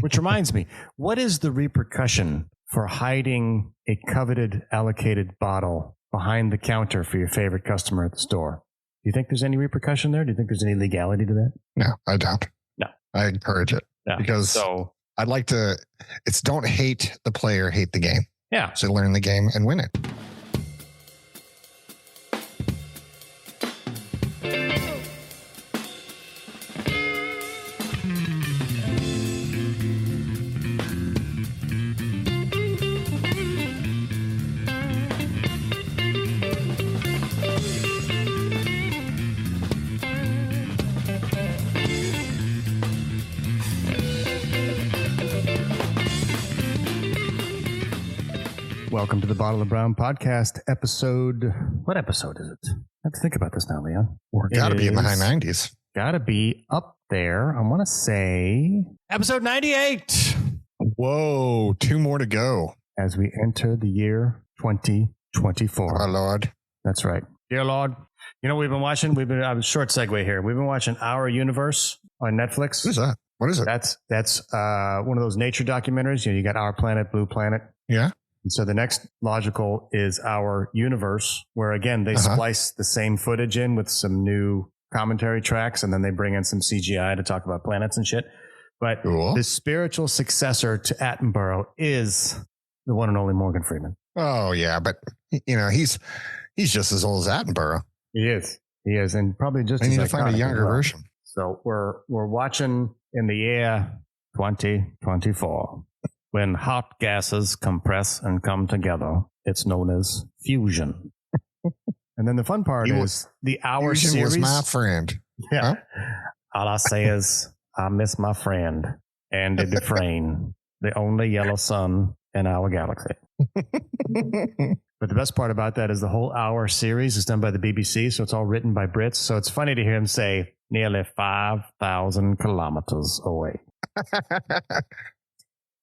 Which reminds me, what is the repercussion for hiding a coveted allocated bottle behind the counter for your favorite customer at the store? Do you think there's any repercussion there? Do you think there's any legality to that? No, I don't. No. I encourage it because I'd like to, it's don't hate the player, hate the game. Yeah. So learn the game and win it. Welcome to the Bottle of Brown podcast episode. What episode is it? I have to think about this now, Leon. We're got to be in the high 90s. Got to be up there. I want to say episode 98. Whoa, 2 more to go. As we enter the year 2024. Oh, Lord. That's right. Dear Lord. You know, we've been watching, short segue here. We've been watching Our Universe on Netflix. Who's that? What is it? That's one of those nature documentaries. You know, you got Our Planet, Blue Planet. Yeah. And so the next logical is Our Universe, where again, they splice the same footage in with some new commentary tracks, and then they bring in some CGI to talk about planets and shit. But the spiritual successor to Attenborough is the one and only Morgan Freeman. Oh, yeah. But, you know, he's just as old as Attenborough. He is. And probably just I as need to find a younger version. So we're watching in the year 2024. When hot gases compress and come together, it's known as fusion. And then the fun part is the Our fusion series. Was my friend. Yeah. Huh? All I say is, I miss my friend, Andy Dufresne, the only yellow sun in our galaxy. But the best part about that is the whole Our series is done by the BBC, so it's all written by Brits. So it's funny to hear him say, nearly 5,000 kilometers away.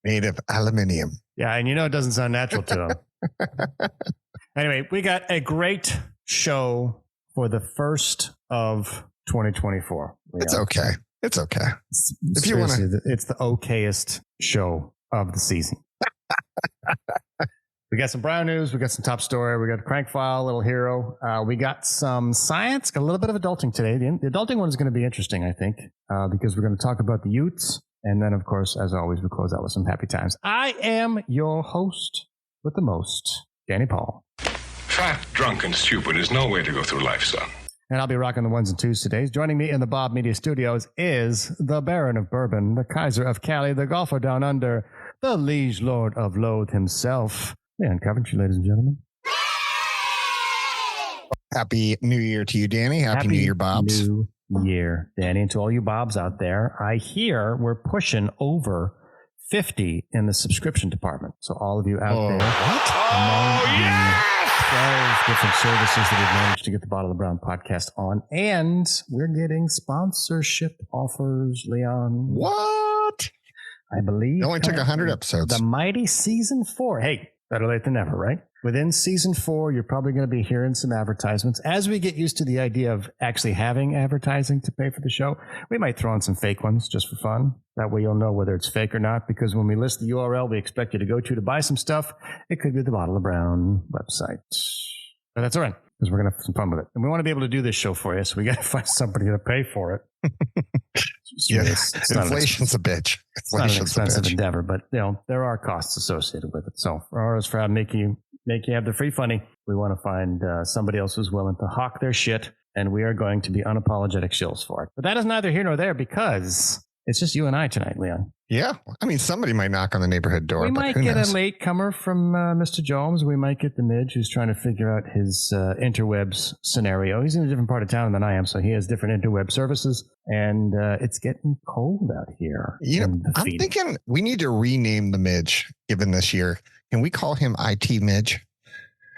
Made of aluminium. Yeah, and you know it doesn't sound natural to him. Anyway, we got a great show for the first of 2024. It's okay. It's okay. If you want to, it's the okayest show of the season. We got some Brown news. We got some top story. We got a crank file, little hero. We got some science. Got a little bit of adulting today. The adulting one is going to be interesting, I think, because we're going to talk about the Utes. And then, of course, as always, we close out with some happy times. I am your host with the most, Danny Paul. Fat, drunk, and stupid is no way to go through life, son. And I'll be rocking the ones and twos today. Joining me in the Bob Media Studios is the Baron of Bourbon, the Kaiser of Cali, the golfer down under, the Liege Lord of Loathe himself, Leon Coventry, ladies and gentlemen. Happy New Year to you, Danny. Happy New Year, Bobs. New Year, Danny. And to all you Bobs out there, I hear we're pushing over 50 in the subscription department. So all of you out there, among the 12 different services that we've managed to get the Bottle of Brown podcast on, and we're getting sponsorship offers, Leon. What? I believe it only took 100 episodes. The mighty season 4. Hey, better late than never, right? Within season 4, you're probably going to be hearing some advertisements. As we get used to the idea of actually having advertising to pay for the show, we might throw in some fake ones just for fun. That way you'll know whether it's fake or not, because when we list the URL we expect you to go to buy some stuff, it could be the Bottle of Brown website. But that's all right, because we're going to have some fun with it. And we want to be able to do this show for you, so we got to find somebody to pay for it. Yeah, inflation's a bitch. It's not an expensive endeavor, but you know there are costs associated with it. So for making you have the free funny, we want to find somebody else who's willing to hawk their shit, and we are going to be unapologetic shills for it. But that is neither here nor there, because it's just you and I tonight, Leon. Yeah. I mean, somebody might knock on the neighborhood door. We might get a late comer from Mr. Jomes. We might get the Midge who's trying to figure out his interwebs scenario. He's in a different part of town than I am, so he has different interweb services. And it's getting cold out here. You know, I'm thinking we need to rename the Midge given this year. Can we call him IT Midge?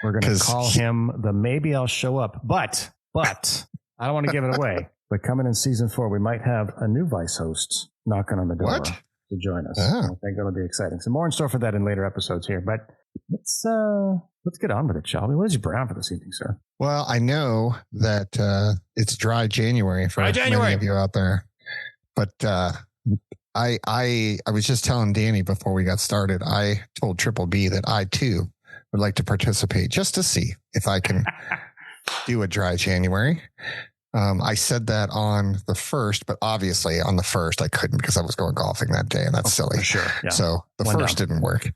We're going to call him the Maybe I'll Show Up. But I don't want to give it away. But coming in season 4, we might have a new Vice host knocking on the door to join us. I think that'll be exciting. So more in store for that in later episodes here. But let's get on with it, shall we? What is your brown for this evening, sir? Well, I know that it's dry January for many of you out there. But I was just telling Danny before we got started, I told Triple B that I too would like to participate just to see if I can do a dry January. I said that on the 1st, but obviously on the 1st I couldn't because I was going golfing that day, and that's silly. Sure. Yeah. So the first didn't work.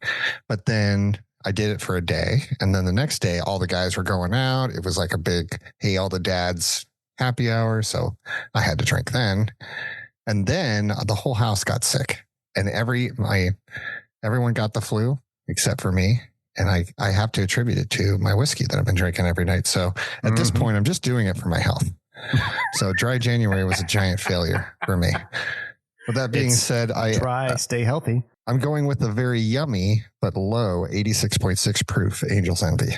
But then I did it for a day. And then the next day, all the guys were going out. It was like a big, hey, all the dads happy hour. So I had to drink then. And then the whole house got sick, and everyone got the flu except for me. And I have to attribute it to my whiskey that I've been drinking every night. So at this point, I'm just doing it for my health. So dry January was a giant failure for me. With that being said, stay healthy. I'm going with a very yummy but low 86.6 proof Angel's Envy,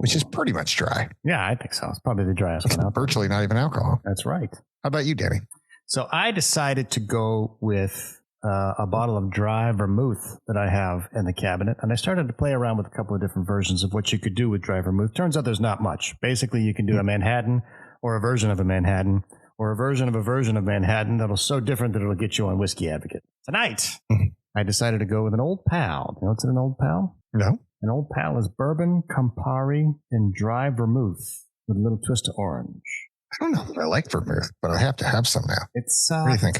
which is pretty much dry. Yeah, I think so. It's probably the driest one out there. Virtually not even alcohol. That's right. How about you, Danny? So I decided to go with a bottle of dry vermouth that I have in the cabinet, and I started to play around with a couple of different versions of what you could do with dry vermouth. Turns out there's not much. Basically, you can do a Manhattan or a version of a Manhattan or a version of Manhattan that'll so different that it'll get you on Whiskey Advocate. Tonight, I decided to go with an Old Pal. You know what's in an Old Pal? No. An Old Pal is bourbon, Campari, and dry vermouth with a little twist of orange. I don't know that I like vermouth, but I have to have some now. It's what do you think?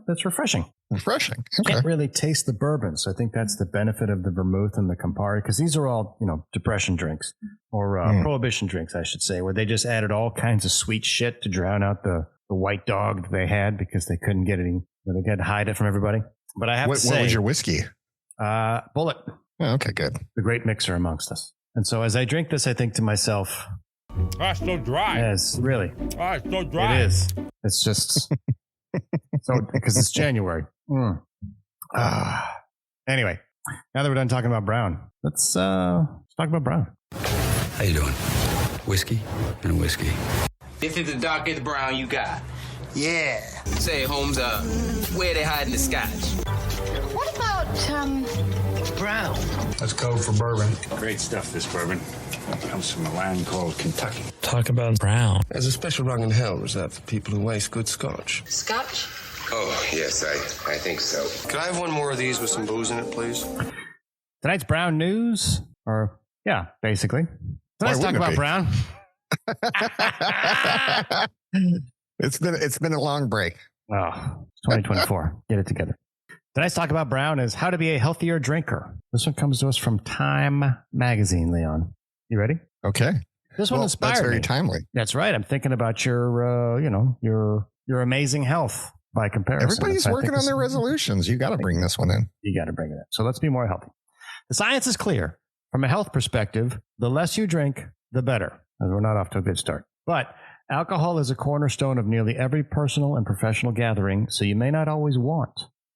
It's refreshing. Refreshing. Okay. Can't really taste the bourbon, so I think that's the benefit of the vermouth and the Campari, because these are all, depression drinks or prohibition drinks, I should say, where they just added all kinds of sweet shit to drown out the white dog that they had because they couldn't get any. They had to hide it from everybody. But I have to say, what was your whiskey? Bullet. Oh, okay, good. The great mixer amongst us. And so as I drink this, I think to myself, it's so dry. Yes, really. It's so dry. It is. It's just so because it's January. Anyway, now that we're done talking about Brown, let's talk about Brown. How you doing? Whiskey and a whiskey. This is the darkest brown you got. Yeah. Say, Holmes, where they hiding the scotch? What about, Brown. That's code for bourbon. Great stuff, this bourbon. Comes from a land called Kentucky. Talk about Brown. There's a special rung in hell reserved for people who waste good scotch. Scotch? Oh, yes, I think so. Could I have one more of these with some booze in it, please? Tonight's Brown news, basically. Let's talk about Brown. It's been a long break. Oh, 2024. Get it together. Tonight's talk about Brown is how to be a healthier drinker. This one comes to us from Time Magazine, Leon. You ready? Okay. This one inspired That's very me. timely. That's right. I'm thinking about your amazing health by comparison. Everybody's working on their resolutions. You got to bring this one in. You got to bring it in. So let's be more healthy. The science is clear. From a health perspective, the less you drink, the better. As we're not off to a good start. But alcohol is a cornerstone of nearly every personal and professional gathering, so you may not always want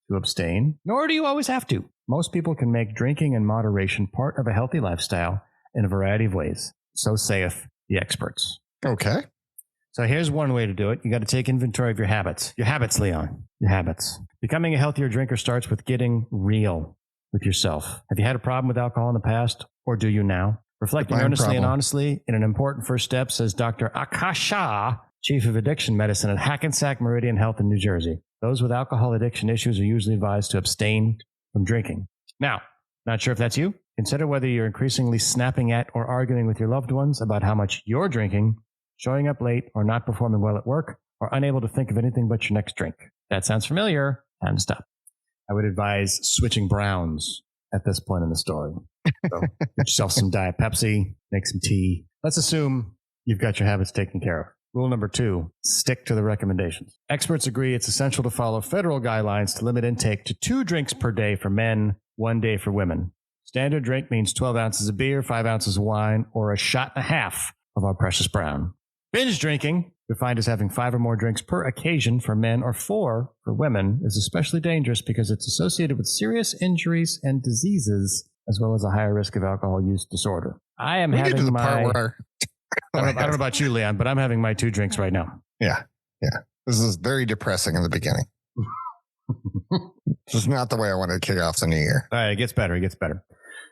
to abstain, nor do you always have to. Most people can make drinking in moderation part of a healthy lifestyle in a variety of ways. So saith the experts. Okay. So here's one way to do it. You got to take inventory of your habits. Your habits, Leon. Your habits. Becoming a healthier drinker starts with getting real with yourself. Have you had a problem with alcohol in the past, or do you now? Reflecting earnestly and honestly in an important first step, says Dr. Akash Shah, Chief of Addiction Medicine at Hackensack Meridian Health in New Jersey. Those with alcohol addiction issues are usually advised to abstain from drinking. Now, not sure if that's you? Consider whether you're increasingly snapping at or arguing with your loved ones about how much you're drinking, showing up late or not performing well at work, or unable to think of anything but your next drink. That sounds familiar. Time to stop. I would advise switching browns at this point in the story. So get yourself some Diet Pepsi, make some tea. Let's assume you've got your habits taken care of. Rule number 2, stick to the recommendations. Experts agree it's essential to follow federal guidelines to limit intake to 2 drinks per day for men, 1 day for women. Standard drink means 12 ounces of beer, 5 ounces of wine, or a shot and a half of our precious brown. Binge drinking, defined as having 5 or more drinks per occasion for men or 4 for women, is especially dangerous because it's associated with serious injuries and diseases, as well as a higher risk of alcohol use disorder. I am having my... I don't know about you, Leon, but I'm having my 2 drinks right now. Yeah. This is very depressing in the beginning. This is not the way I want to kick off the new year. All right, it gets better.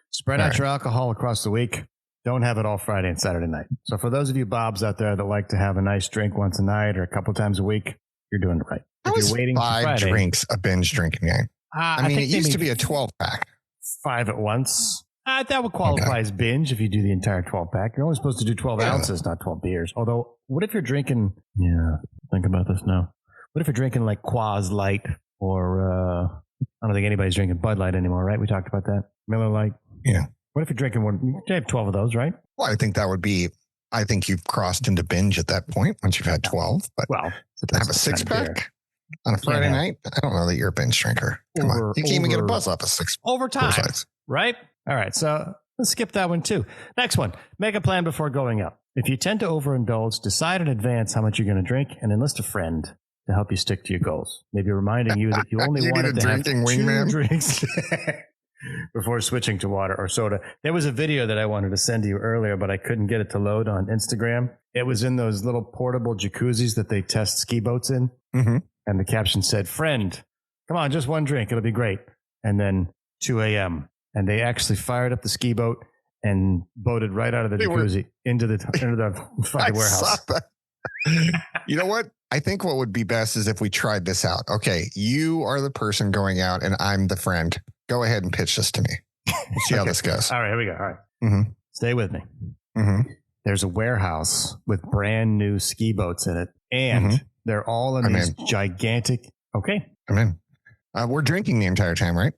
Spread out your alcohol across the week. Don't have it all Friday and Saturday night. So for those of you Bobs out there that like to have a nice drink once a night or a couple times a week, you're doing it right. How If is you're waiting for 5 Friday, drinks a binge drinking game? I mean, it used to be a 12-pack. 5 at once. That would qualify as binge if you do the entire 12-pack. You're only supposed to do 12 ounces, not 12 beers. Although, what if you're drinking... Yeah, think about this now. What if you're drinking like Quaz Light or... I don't think anybody's drinking Bud Light anymore, right? We talked about that. Miller Light. Yeah. What if you're drinking one? You can have 12 of those, right? Well, I think that would be... I think you've crossed into binge at that point once you've had 12. But well, have a 6-pack on a Friday night? I don't know that you're a binge drinker. Come on. You can't even get a buzz off a 6. Over time, right? All right, so let's skip that one too. Next one, make a plan before going out. If you tend to overindulge, decide in advance how much you're going to drink and enlist a friend to help you stick to your goals. Maybe reminding you that you only wanted to have 2 drinks before switching to water or soda. There was a video that I wanted to send to you earlier, but I couldn't get it to load on Instagram. It was in those little portable jacuzzis that they test ski boats in. Mm-hmm. And the caption said, "Friend, come on, just one drink. It'll be great." And then 2 a.m. And they actually fired up the ski boat and boated right out of the jacuzzi into the fucking warehouse. You know what? I think what would be best is if we tried this out. Okay, you are the person going out and I'm the friend. Go ahead and pitch this to me. Let's see how this goes. All right, here we go. All right. Mm-hmm. Stay with me. Mm-hmm. There's a warehouse with brand new ski boats in it. And they're all in these gigantic... Okay. I'm in. We're drinking the entire time, right?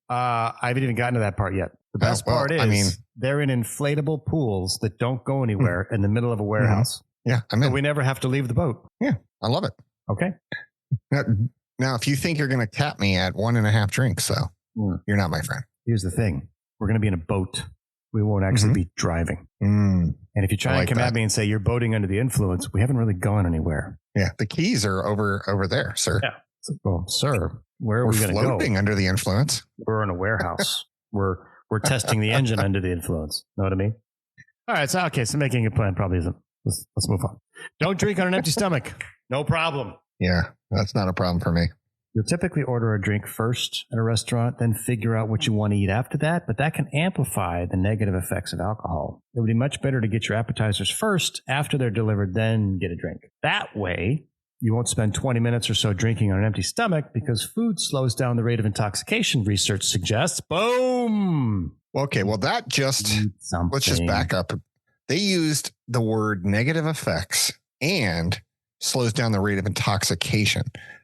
I haven't even gotten to that part yet. The best part is they're in inflatable pools that don't go anywhere in the middle of a warehouse. Yeah, I'm in. So we never have to leave the boat. Yeah, I love it. Okay. Now, if you think you're going to cap me at 1.5 drinks, though, you're not my friend. Here's the thing. We're going to be in a boat. We won't actually be driving. And if you try and come at me and say you're boating under the influence, we haven't really gone anywhere. Yeah, the keys are over there, sir. Yeah. Well, sir, where are we going to go? We're floating under the influence. We're in a warehouse. We're testing the engine under the influence. Know what I mean? All right. So making a plan probably isn't. Let's move on. Don't drink on an empty stomach. No problem. Yeah, that's not a problem for me. You'll typically order a drink first at a restaurant, then figure out what you want to eat after that, but that can amplify the negative effects of alcohol. It would be much better to get your appetizers first, after they're delivered, then get a drink. That way, you won't spend 20 minutes or so drinking on an empty stomach because food slows down the rate of intoxication, research suggests. Boom! Okay, well, let's just back up. They used the word negative effects and slows down the rate of intoxication.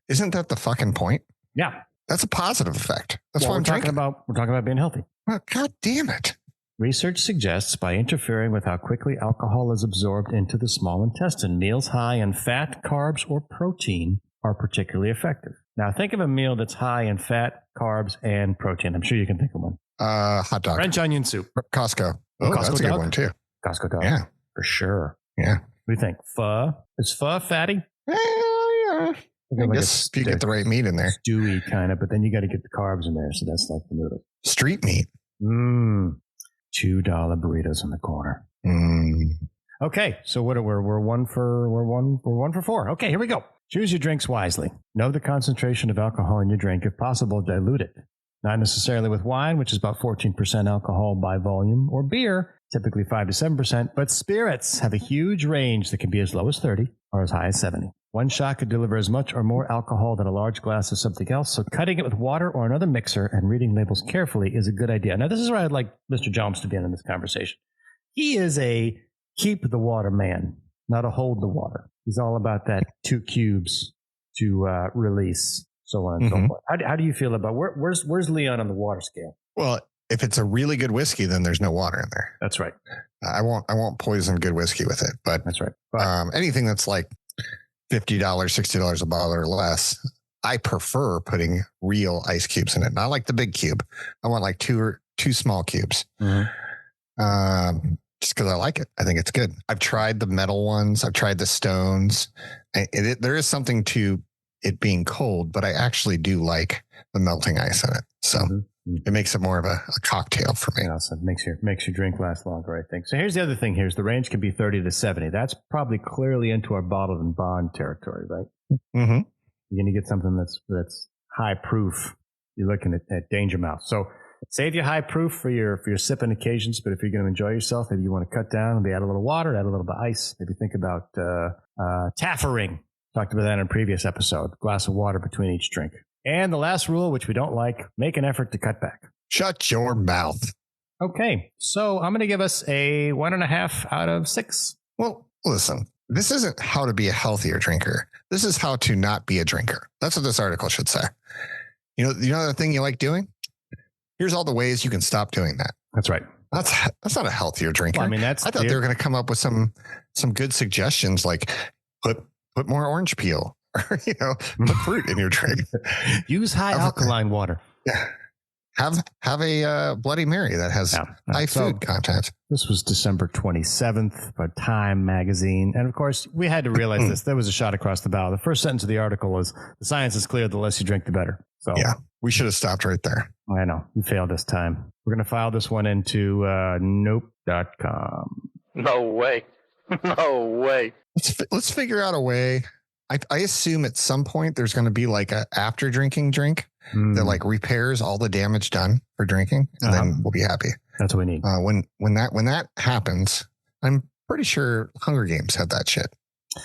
Isn't that the fucking point? Yeah. That's a positive effect. That's what we're talking about. We're talking about being healthy. Well, God damn it. Research suggests by interfering with how quickly alcohol is absorbed into the small intestine, meals high in fat, carbs, or protein are particularly effective. Now, think of a meal that's high in fat, carbs, and protein. I'm sure you can think of one. Hot dog. French onion soup. Costco. Oh, Costco that's a good one, too. Costco dog. Yeah. For sure. Yeah. What do you think? Pho? Is pho fatty? Yeah. I guess if you get the right meat in there. Stewy kind of, but then you got to get the carbs in there. So that's like the noodles. Street meat. $2 burritos in the corner. Okay. So what we're one for 4. Okay, here we go. Choose your drinks wisely. Know the concentration of alcohol in your drink. If possible, dilute it. Not necessarily with wine, which is about 14% alcohol by volume, or beer, typically 5 to 7%, but spirits have a huge range that can be as low as 30 or as high as 70. One shot could deliver as much or more alcohol than a large glass of something else, so cutting it with water or another mixer and reading labels carefully is a good idea. Now, this is where I'd like Mr. Jomes to be in this conversation. He is a keep the water man, not a hold the water. He's all about that 2 cubes to release, so on and so forth. How do you feel about where's Leon on the water scale? Well, if it's a really good whiskey, then there's no water in there. That's right. I won't poison good whiskey with it, but that's right. Anything that's like $50, $60 a bottle or less, I prefer putting real ice cubes in it. Not like the big cube. I want like two small cubes. Just because I like it. I think it's good. I've tried the metal ones. I've tried the stones. There is something to it being cold, but I actually do like the melting ice in it. So it makes it more of a cocktail for me. Yeah, so it makes your drink last longer, I think. So here's the other thing. The range can be 30 to 70. That's probably clearly into our bottled and bond territory, right? You're going to get something that's high proof. You're looking at Danger Mouse. So save your high proof for your sipping occasions, but if you're going to enjoy yourself, maybe you want to cut down, maybe add a little water, add a little bit of ice. Maybe think about taffering. Talked about that in a previous episode. Glass of water between each drink. And the last rule, which we don't like, make an effort to cut back. Shut your mouth. Okay, so I'm going to give us a 1.5 out of 6. Well, listen, this isn't how to be a healthier drinker. This is how to not be a drinker. That's what this article should say. You know the thing you like doing? Here's all the ways you can stop doing that. That's right. That's not a healthier drinker. Well, I mean, I thought they were going to come up with some good suggestions, like put more orange peel, or put fruit in your drink. Use high alkaline water. Yeah. Have a Bloody Mary that has high food content. This was December 27th by Time magazine. And of course, we had to realize this. There was a shot across the bow. The first sentence of the article was, the science is clear, the less you drink, the better. So yeah, we should have stopped right there. I know. You failed this time. We're going to file this one into nope.com. No way. No way. Let's figure out a way. I assume at some point there's going to be like a after drinking drink that like repairs all the damage done for drinking, and then we'll be happy. That's what we need. When that happens, I'm pretty sure Hunger Games had that shit.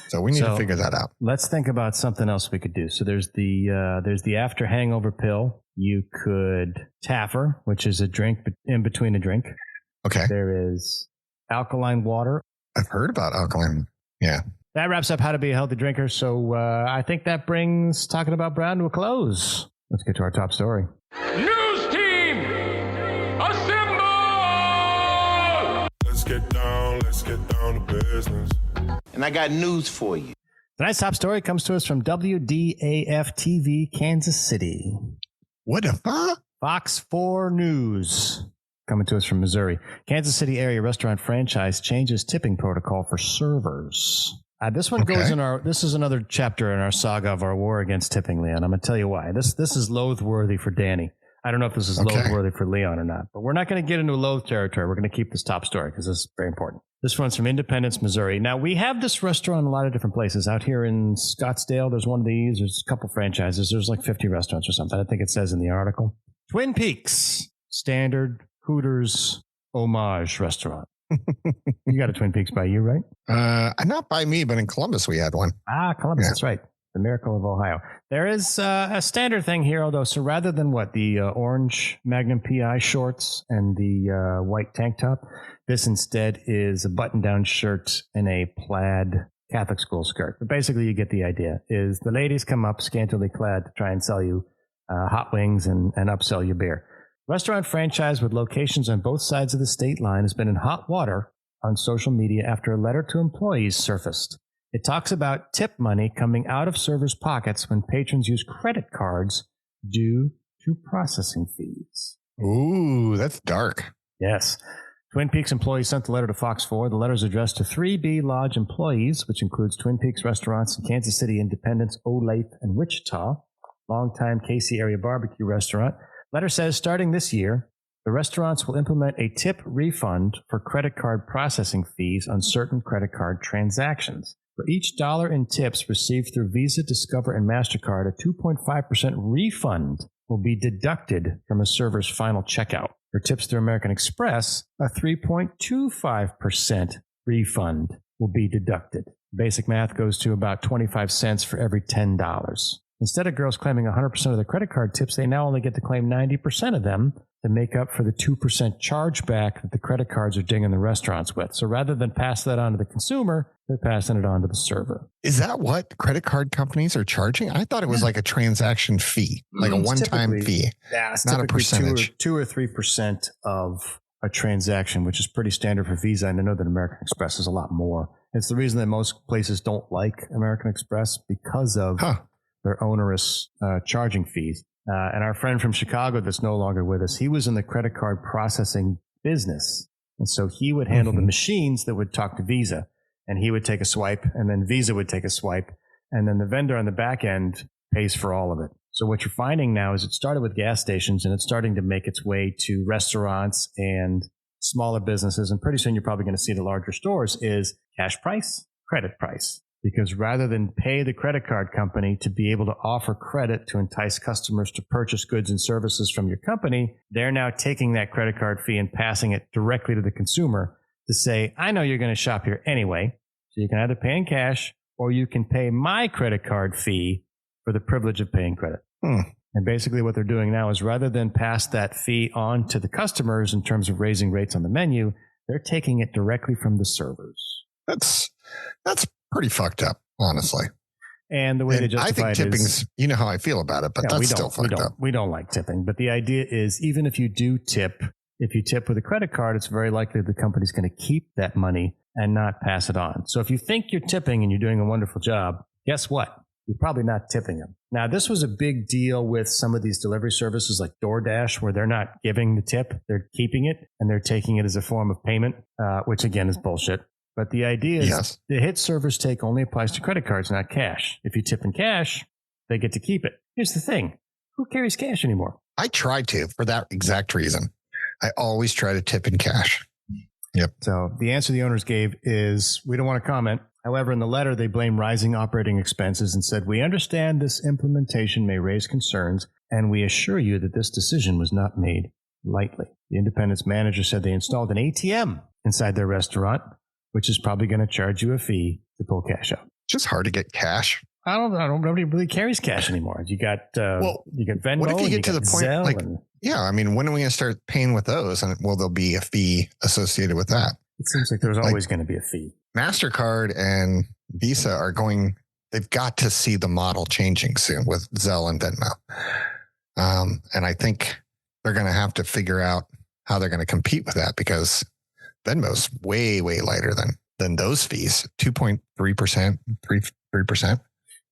So we need to figure that out. Let's think about something else we could do. So there's the after hangover pill. You could Taffer, which is a drink in between a drink. Okay. There is alkaline water. I've heard about alkaline. Yeah. That wraps up how to be a healthy drinker. So I think that brings talking about Brown to a close. Let's get to our top story. News team, assemble! Let's get down to business. And I got news for you. Tonight's top story comes to us from WDAF-TV, Kansas City. What the fuck? Fox 4 News. Coming to us from Missouri. Kansas City area restaurant franchise changes tipping protocol for servers. This one goes in this is another chapter in our saga of our war against tipping, Leon. I'm going to tell you why. This is loath-worthy for Danny. I don't know if this is loath-worthy for Leon or not, but we're not going to get into loath territory. We're going to keep this top story because this is very important. This one's from Independence, Missouri. Now, we have this restaurant in a lot of different places. Out here in Scottsdale, there's one of these. There's a couple franchises. There's like 50 restaurants or something. I think it says in the article. Twin Peaks, standard Hooters homage restaurant. You got a Twin Peaks by you, right? Not by me, but in Columbus we had one. Columbus, that's right. The miracle of Ohio. There is a standard thing here, although, so rather than the orange Magnum PI shorts and the white tank top, this instead is a button-down shirt and a plaid Catholic school skirt. But basically, you get the idea, is the ladies come up scantily clad to try and sell you hot wings and upsell you beer. Restaurant franchise with locations on both sides of the state line has been in hot water on social media after a letter to employees surfaced. It talks about tip money coming out of servers' pockets when patrons use credit cards due to processing fees. Ooh, that's dark. Yes. Twin Peaks employees sent the letter to Fox 4. The letter is addressed to 3B Lodge employees, which includes Twin Peaks restaurants in Kansas City, Independence, Olathe, and Wichita, longtime KC area barbecue restaurant. Letter says, starting this year, the restaurants will implement a tip refund for credit card processing fees on certain credit card transactions. For each dollar in tips received through Visa, Discover, and MasterCard, a 2.5% refund will be deducted from a server's final checkout. For tips through American Express, a 3.25% refund will be deducted. Basic math goes to about 25 cents for every $10. Instead of girls claiming 100% of their credit card tips, they now only get to claim 90% of them to make up for the 2% chargeback that the credit cards are dinging the restaurants with. So rather than pass that on to the consumer, they're passing it on to the server. Is that what credit card companies are charging? I thought it was like a transaction fee, like a one-time fee. Yeah, it's not a percentage. 2 or 3% of a transaction, which is pretty standard for Visa. And I know that American Express is a lot more. It's the reason that most places don't like American Express because of their onerous charging fees. And our friend from Chicago that's no longer with us, he was in the credit card processing business. And so he would handle the machines that would talk to Visa. And he would take a swipe, and then Visa would take a swipe. And then the vendor on the back end pays for all of it. So what you're finding now is it started with gas stations, and it's starting to make its way to restaurants and smaller businesses. And pretty soon you're probably going to see the larger stores is cash price, credit price. Because rather than pay the credit card company to be able to offer credit to entice customers to purchase goods and services from your company, they're now taking that credit card fee and passing it directly to the consumer to say, I know you're going to shop here anyway, so you can either pay in cash or you can pay my credit card fee for the privilege of paying credit. And basically what they're doing now is rather than pass that fee on to the customers in terms of raising rates on the menu, they're taking it directly from the servers. That's pretty fucked up, honestly. And the way they justify I think tipping's, you know how I feel about it, but that's still fucked up. We don't like tipping. But the idea is even if you do tip, if you tip with a credit card, it's very likely the company's going to keep that money and not pass it on. So if you think you're tipping and you're doing a wonderful job, guess what? You're probably not tipping them. Now, this was a big deal with some of these delivery services like DoorDash, where they're not giving the tip. They're keeping it and they're taking it as a form of payment, which again is bullshit. But the idea is the hit servers take only applies to credit cards, not cash. If you tip in cash, they get to keep it. Here's the thing. Who carries cash anymore? I try to for that exact reason. I always try to tip in cash. Yep. So the answer the owners gave is we don't want to comment. However, in the letter, they blame rising operating expenses and said, we understand this implementation may raise concerns, and we assure you that this decision was not made lightly. The Independence manager said they installed an ATM inside their restaurant, which is probably going to charge you a fee to pull cash out. It's just hard to get cash. I don't know. Nobody really carries cash anymore. You got Venmo. What if you get to the point Zelle like, yeah, I mean, when are we going to start paying with those? And will there be a fee associated with that? It seems like there's always going to be a fee. MasterCard and Visa are they've got to see the model changing soon with Zelle and Venmo. And I think they're going to have to figure out how they're going to compete with that because Venmo's way, way lighter than those fees, 2.3%, 3%.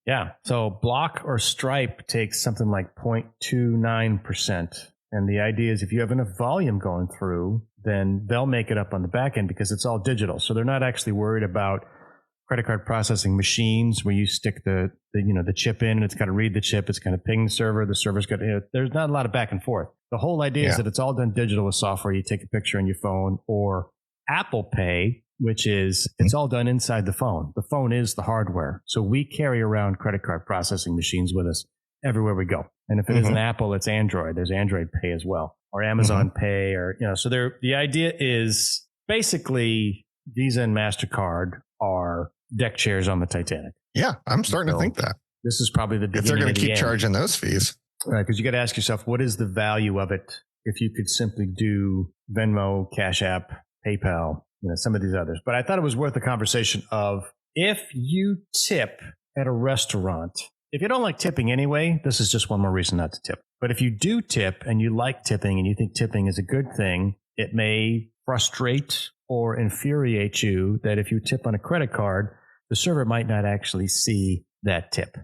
Yeah. So Block or Stripe takes something like 0.29%. And the idea is if you have enough volume going through, then they'll make it up on the back end because it's all digital. So they're not actually worried about credit card processing machines where you stick the chip in and it's got to read the chip. It's going to ping the server. The server's got to, there's not a lot of back and forth. The whole idea is that it's all done digital with software. You take a picture on your phone or Apple Pay, which is it's all done inside the phone. The phone is the hardware. So we carry around credit card processing machines with us everywhere we go. And if it isn't Apple, it's Android. There's Android Pay as well, or Amazon Pay, or so the idea is basically Visa and MasterCard are deck chairs on the Titanic. Yeah, I'm starting to think that. This is probably the beginning. If they're going to keep charging those fees. Right, because you got to ask yourself, what is the value of it if you could simply do Venmo, Cash App, PayPal, some of these others. But I thought it was worth the conversation of if you tip at a restaurant, if you don't like tipping anyway, this is just one more reason not to tip. But if you do tip and you like tipping and you think tipping is a good thing, it may frustrate or infuriate you that if you tip on a credit card, the server might not actually see that tip.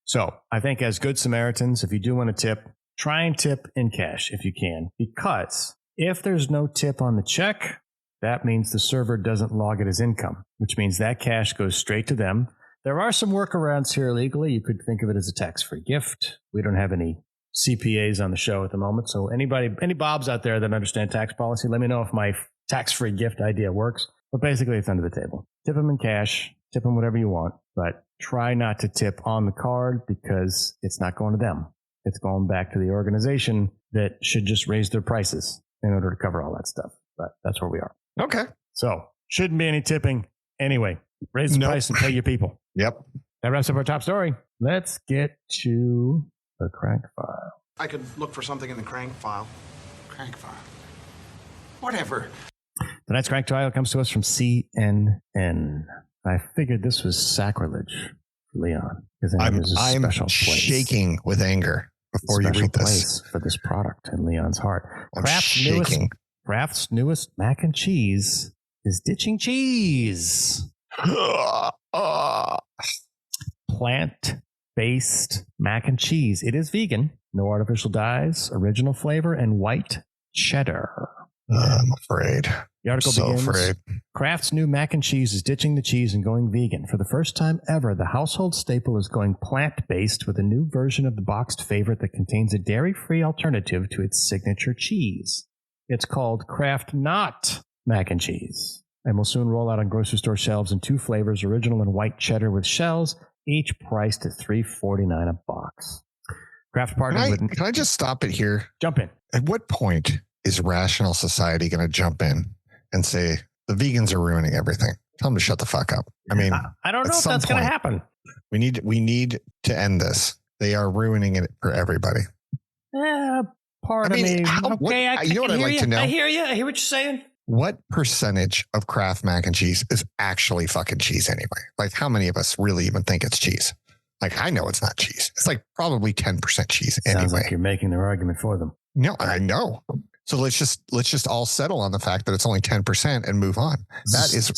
So I think as good Samaritans, if you do want to tip, try and tip in cash if you can, because if there's no tip on the check, that means the server doesn't log it as income, which means that cash goes straight to them. There are some workarounds here legally. You could think of it as a tax-free gift. We don't have any CPAs on the show at the moment. So any Bobs out there that understand tax policy, let me know if my tax-free gift idea works. But basically, it's under the table. Tip them in cash, tip them whatever you want, but try not to tip on the card because it's not going to them. It's going back to the organization that should just raise their prices in order to cover all that stuff. But that's where we are. Okay. So shouldn't be any tipping anyway. Raise the price and pay your people. Yep. That wraps up our top story. Let's get to the crank file. I could look for something in the crank file. Crank file. Whatever. Tonight's crank file comes to us from CNN. I figured this was sacrilege for Leon. I'm shaking with anger before you read this. For this product in Leon's heart. I'm shaking. Kraft's newest mac and cheese is ditching cheese. Plant-based mac and cheese. It is vegan, no artificial dyes, original flavor, and white cheddar. I'm afraid. The article begins, Kraft's new mac and cheese is ditching the cheese and going vegan. For the first time ever, the household staple is going plant-based with a new version of the boxed favorite that contains a dairy-free alternative to its signature cheese. It's called Kraft Not Mac and Cheese and will soon roll out on grocery store shelves in two flavors, original and white cheddar with shells, each priced at $3.49 a box. Kraft partnered with... Can I just stop it here? Jump in. At what point is rational society going to jump in and say the vegans are ruining everything? Tell them to shut the fuck up. I mean, I don't know if that's going to happen. We need to end this. They are ruining it for everybody. Yeah, part of me. You know what I'd like to know? I hear you. I hear what you're saying. What percentage of Kraft mac and cheese is actually fucking cheese anyway? Like, how many of us really even think it's cheese? Like, I know it's not cheese. It's like probably 10% cheese anyway. Sounds like you're making their argument for them. No, I know. So let's just all settle on the fact that it's only 10% and move on. That is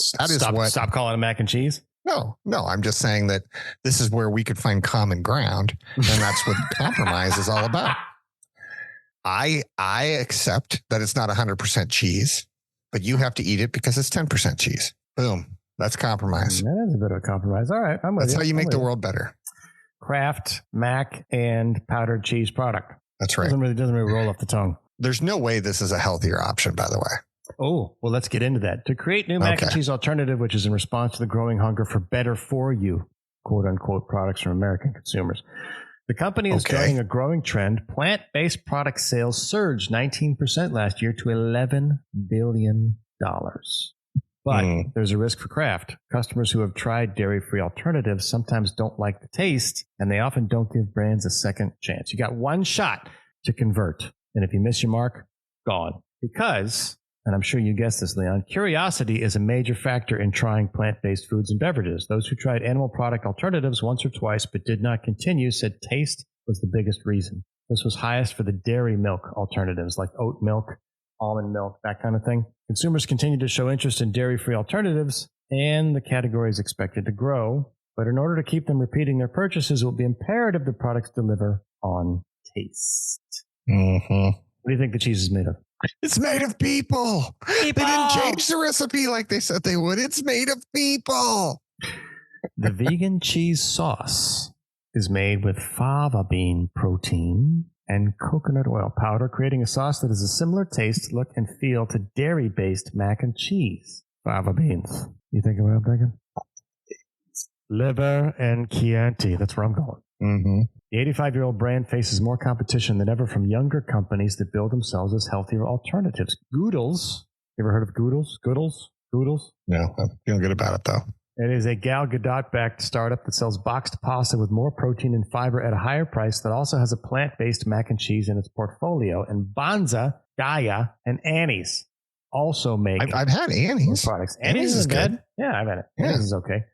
stop calling it mac and cheese. No, I'm just saying that this is where we could find common ground, and that's what compromise is all about. I accept that it's not 100% cheese, but you have to eat it because it's 10% cheese. Boom. That's compromise. That is a bit of a compromise. All right. That's how you make the world better. Kraft, mac, and powdered cheese product. That's right. Doesn't really roll off the tongue. There's no way this is a healthier option, by the way. Oh, well, let's get into that. To create new mac and cheese alternative, which is in response to the growing hunger for better for you, quote unquote, products from American consumers. The company is joining a growing trend. Plant-based product sales surged 19% last year to $11 billion. But there's a risk for Kraft. Customers who have tried dairy-free alternatives sometimes don't like the taste, and they often don't give brands a second chance. You got one shot to convert. And if you miss your mark, gone. Because, and I'm sure you guessed this, Leon, curiosity is a major factor in trying plant-based foods and beverages. Those who tried animal product alternatives once or twice but did not continue said taste was the biggest reason. This was highest for the dairy milk alternatives like oat milk, almond milk, that kind of thing. Consumers continue to show interest in dairy-free alternatives, and the category is expected to grow. But in order to keep them repeating their purchases, it will be imperative the products deliver on taste. Mm-hmm. What do you think the cheese is made of? It's made of people. They didn't change the recipe like they said they would. It's made of people. The vegan cheese sauce is made with fava bean protein and coconut oil powder, creating a sauce that has a similar taste, look, and feel to dairy-based mac and cheese. Fava beans. You think of what I'm thinking? Liver and Chianti. That's where I'm going. Mm-hmm. The 85-year-old brand faces more competition than ever from younger companies that build themselves as healthier alternatives. Goodles. You ever heard of Goodles? Goodles? No, I'm feeling good about it, though. It is a Gal Gadot-backed startup that sells boxed pasta with more protein and fiber at a higher price that also has a plant-based mac and cheese in its portfolio. And Banza, Gaia, and Annie's also make... I've had Annie's. Products. Annie's is good. Yeah, I've had it. Yeah. Annie's is okay.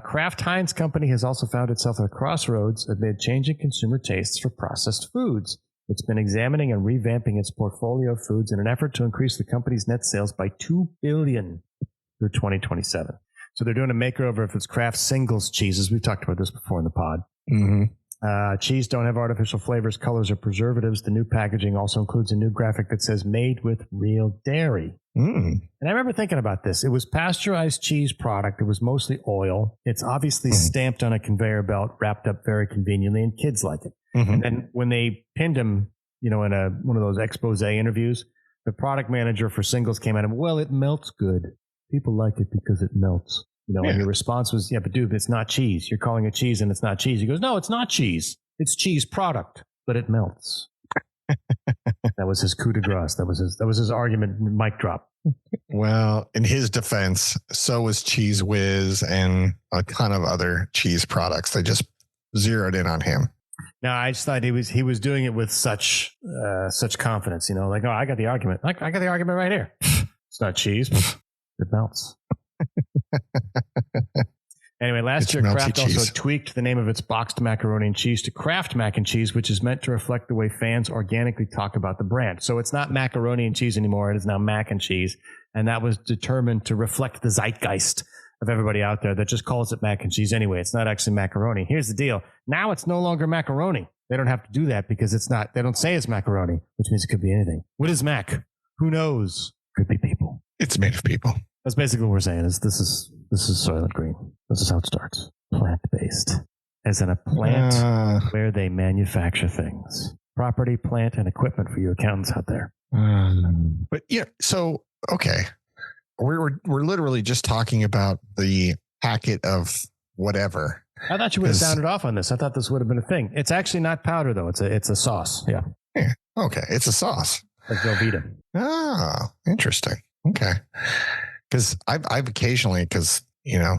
Kraft Heinz Company has also found itself at a crossroads amid changing consumer tastes for processed foods. It's been examining and revamping its portfolio of foods in an effort to increase the company's net sales by $2 billion through 2027. So they're doing a makeover of its Kraft singles cheeses. We've talked about this before in the pod. Mm-hmm. Cheese don't have artificial flavors, colors, or preservatives. The new packaging also includes a new graphic that says made with real dairy. And I remember thinking about this. It was pasteurized cheese product. It was mostly oil. It's obviously stamped on a conveyor belt, wrapped up very conveniently, and kids like it. And then when they pinned him, in one of those expose interviews, the product manager for singles came at him, well, it melts good. People like it because it melts. And your response was, yeah, but dude, it's not cheese. You're calling it cheese and it's not cheese. He goes, no, it's not cheese. It's cheese product, but it melts. That was his coup de grace. That was his argument, mic drop. Well, in his defense, so was Cheese Whiz and a ton of other cheese products. They just zeroed in on him. No, I just thought he was doing it with such confidence, like, oh, I got the argument. I got the argument right here. It's not cheese. It melts. Anyway, last year, Kraft also tweaked the name of its boxed macaroni and cheese to Kraft Mac and Cheese, which is meant to reflect the way fans organically talk about the brand. So it's not macaroni and cheese anymore. It is now mac and cheese. And that was determined to reflect the zeitgeist of everybody out there that just calls it mac and cheese anyway. It's not actually macaroni. Here's the deal. Now it's no longer macaroni. They don't have to do that because it's not. They don't say it's macaroni, which means it could be anything. What is mac? Who knows? Could be people. It's made of people. That's basically what we're saying. Is this is Soylent Green. This is how it starts. Plant-based. As in a plant where they manufacture things. Property, plant, and equipment for you accountants out there. But yeah, so, okay. We're literally just talking about the packet of whatever. I thought you would have sounded off on this. I thought this would have been a thing. It's actually not powder, though. It's a sauce. Yeah. Okay. It's a sauce. Like Velveeta. Ah, interesting. Okay. Because I've occasionally, because,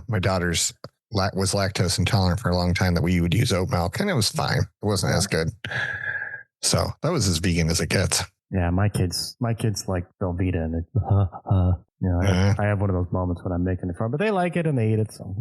my daughter's was lactose intolerant for a long time, that we would use oat milk, and it was fine. It wasn't as good. So that was as vegan as it gets. Yeah, my kids like Velveeta, and it, I have one of those moments when I'm making it for them, but they like it and they eat it. So,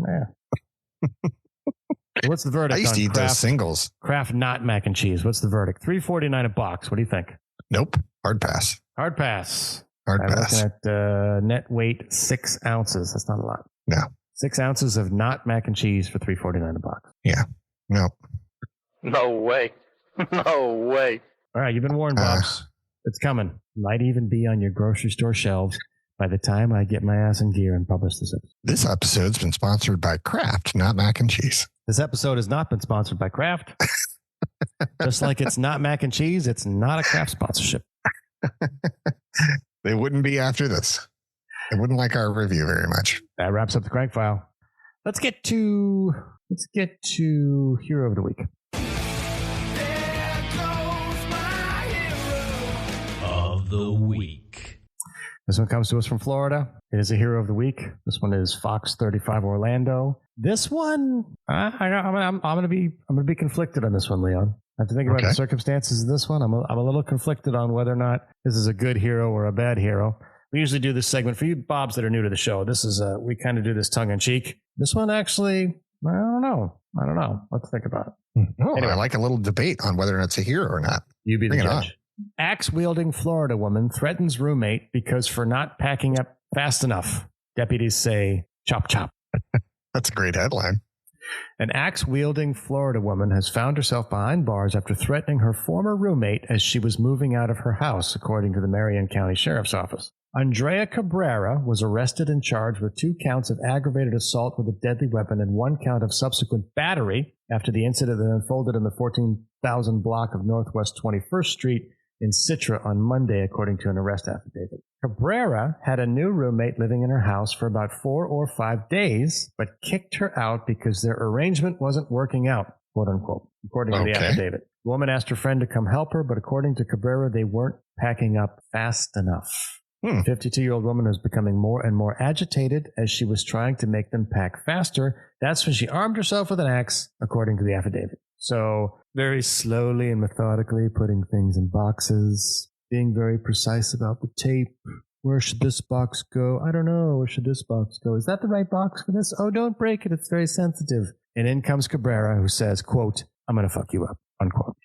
What's the verdict? I used to eat those singles. Kraft not mac and cheese. What's the verdict? $3.49 a box. What do you think? Nope. Hard pass. Hard pass. Hard I'm pass. looking at net weight 6 ounces. That's not a lot. No. 6 ounces of not mac and cheese for $3.49 a box. Yeah. Nope. No way. No way. All right, you've been warned, Bobs. It's coming. Might even be on your grocery store shelves by the time I get my ass in gear and publish this episode. This episode's been sponsored by Kraft, not mac and cheese. This episode has not been sponsored by Kraft. Just like it's not mac and cheese, it's not a Kraft sponsorship. They wouldn't be after this. They wouldn't like our review very much. That wraps up the Crank File. Let's get to Hero of the Week. Of the Week. This one comes to us from Florida. It is a Hero of the Week. This one is Fox 35 Orlando. This one, I'm gonna be conflicted on this one, Leon. I have to think about the circumstances of this one. I'm a little conflicted on whether or not this is a good hero or a bad hero. We usually do this segment for you Bobs that are new to the show. This is we kind of do this tongue in cheek. This one actually, I don't know. Let's think about it. Oh, anyway. I like a little debate on whether or not it's a hero or not. You be the judge. Axe-wielding Florida woman threatens roommate because for not packing up fast enough. Deputies say, chop, chop. That's a great headline. An axe-wielding Florida woman has found herself behind bars after threatening her former roommate as she was moving out of her house, according to the Marion County Sheriff's Office. Andrea Cabrera was arrested and charged with 2 counts of aggravated assault with a deadly weapon and 1 count of subsequent battery after the incident that unfolded in the 14,000 block of Northwest 21st Street in Citra on Monday, according to an arrest affidavit. Cabrera had a new roommate living in her house for about 4 or 5 days, but kicked her out because their arrangement wasn't working out, quote unquote, according to the affidavit. The woman asked her friend to come help her, but according to Cabrera, they weren't packing up fast enough. The 52-year-old woman was becoming more and more agitated as she was trying to make them pack faster. That's when she armed herself with an axe, according to the affidavit. So very slowly and methodically putting things in boxes, being very precise about the tape. Where should this box go? I don't know. Where should this box go? Is that the right box for this? Oh, don't break it. It's very sensitive. And in comes Cabrera, who says, quote, I'm going to fuck you up, unquote.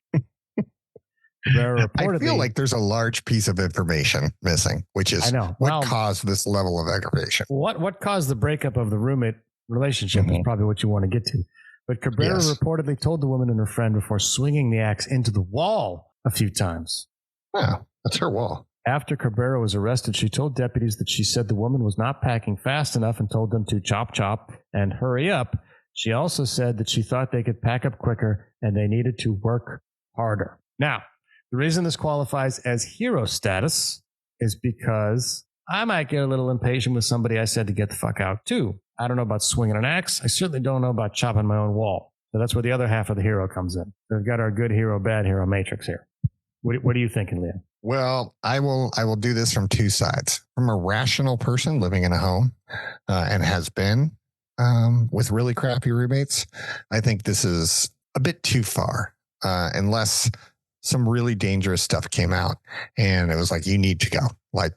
I feel like there's a large piece of information missing, which is what caused this level of aggravation. What caused the breakup of the roommate relationship is probably what you want to get to. But Cabrera reportedly told the woman and her friend before swinging the axe into the wall a few times. Wow, that's her wall. After Cabrera was arrested, she told deputies that she said the woman was not packing fast enough and told them to chop, chop, and hurry up. She also said that she thought they could pack up quicker and they needed to work harder. Now, the reason this qualifies as hero status is because I might get a little impatient with somebody I said to get the fuck out too. I don't know about swinging an axe. I certainly don't know about chopping my own wall. So that's where the other half of the hero comes in. We've got our good hero, bad hero matrix here. What are you thinking, Liam? Well, I will do this from 2 sides. From a rational person living in a home and has been with really crappy roommates, I think this is a bit too far unless some really dangerous stuff came out and it was like, you need to go. Like,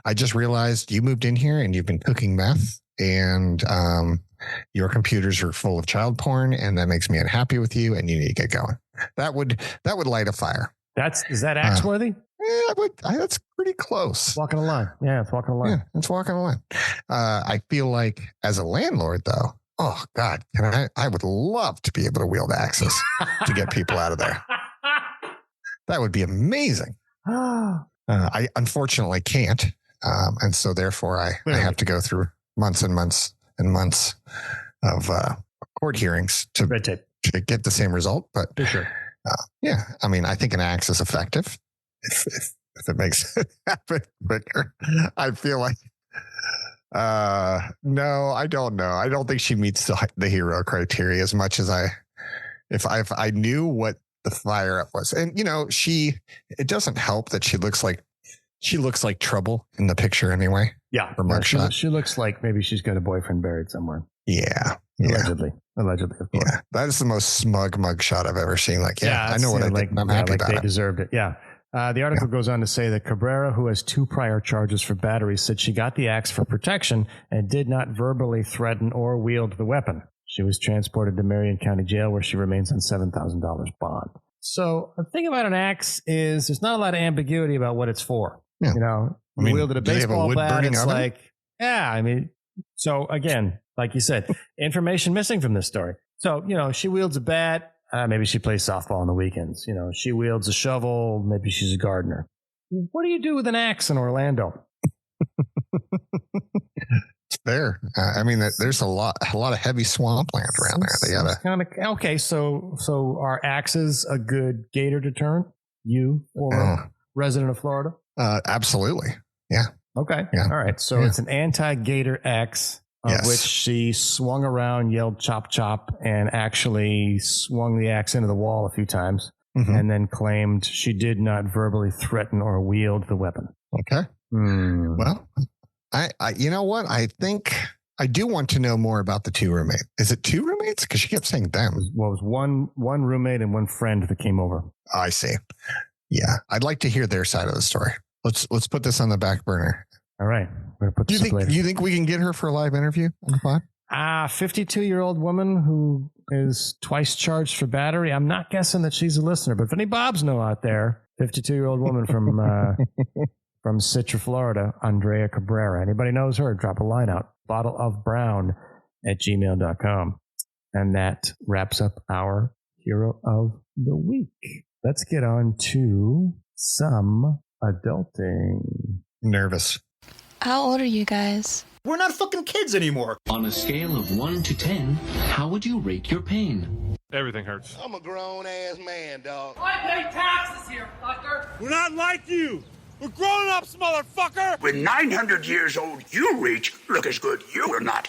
I just realized you moved in here and you've been cooking meth and your computers are full of child porn and that makes me unhappy with you and you need to get going. That would light a fire. Is that axe worthy? Yeah, that's pretty close. Walking a line. Yeah, it's walking a line. Yeah, it's walking a line. I feel like as a landlord though, oh God, I would love to be able to wield axes to get people out of there. That would be amazing. I unfortunately can't. And so therefore I have to go through months and months and months of court hearings to get the same result. But for sure. Yeah, I mean, I think an axe is effective if it makes it happen quicker. I feel like, no, I don't know. I don't think she meets the hero criteria as much as if I knew what the fire up was. And, it doesn't help that she looks like trouble in the picture anyway. Yeah. Her mugshot. She looks like maybe she's got a boyfriend buried somewhere. Yeah. Allegedly, of course. Yeah. That is the most smug mugshot I've ever seen. Like, I know what I did. I'm happy about they it. deserved it. Yeah. The article goes on to say that Cabrera, who has 2 prior charges for battery, said she got the axe for protection and did not verbally threaten or wield the weapon. She was transported to Marion County Jail, where she remains on $7,000 bond. So the thing about an axe is there's not a lot of ambiguity about what it's for. Yeah. You know, I mean, wielded a do they have a baseball bat. wood-burning It's oven? like, I mean, so again, like you said, information missing from this story. So, you know, she wields a bat. Maybe she plays softball on the weekends. You know, she wields a shovel. Maybe she's a gardener. What do you do with an axe in Orlando? It's fair. I mean, there's a lot of heavy swampland around there. They gotta. Okay, so are axes a good gator deterrent? You or resident of Florida? Absolutely. Yeah. Okay. Yeah. All right. So it's an anti-gator axe. Of which she swung around, yelled chop chop, and actually swung the axe into the wall a few times, and then claimed she did not verbally threaten or wield the weapon. Okay. Well, I you know what? I think I do want to know more about the 2 roommates. Is it 2 roommates? Because she kept saying them. Well, it was one roommate and one friend that came over. I see. Yeah, I'd like to hear their side of the story. Let's put this on the back burner. All right. We're gonna put this up later. Do you think we can get her for a live interview on the pod? 52-year-old woman who is twice charged for battery. I'm not guessing that she's a listener, but if any Bobs know out there, 52-year-old woman from from Citra, Florida, Andrea Cabrera. Anybody knows her? Drop a line out. bottleofbrown@gmail.com. And that wraps up our hero of the week. Let's get on to some adulting. Nervous. How old are you guys? We're not fucking kids anymore. On a scale of 1 to 10, how would you rate your pain? Everything hurts. I'm a grown-ass man, dog. I pay taxes here, fucker. We're not like you. We're grown-ups, motherfucker. When 900 years old you reach, look as good you will not.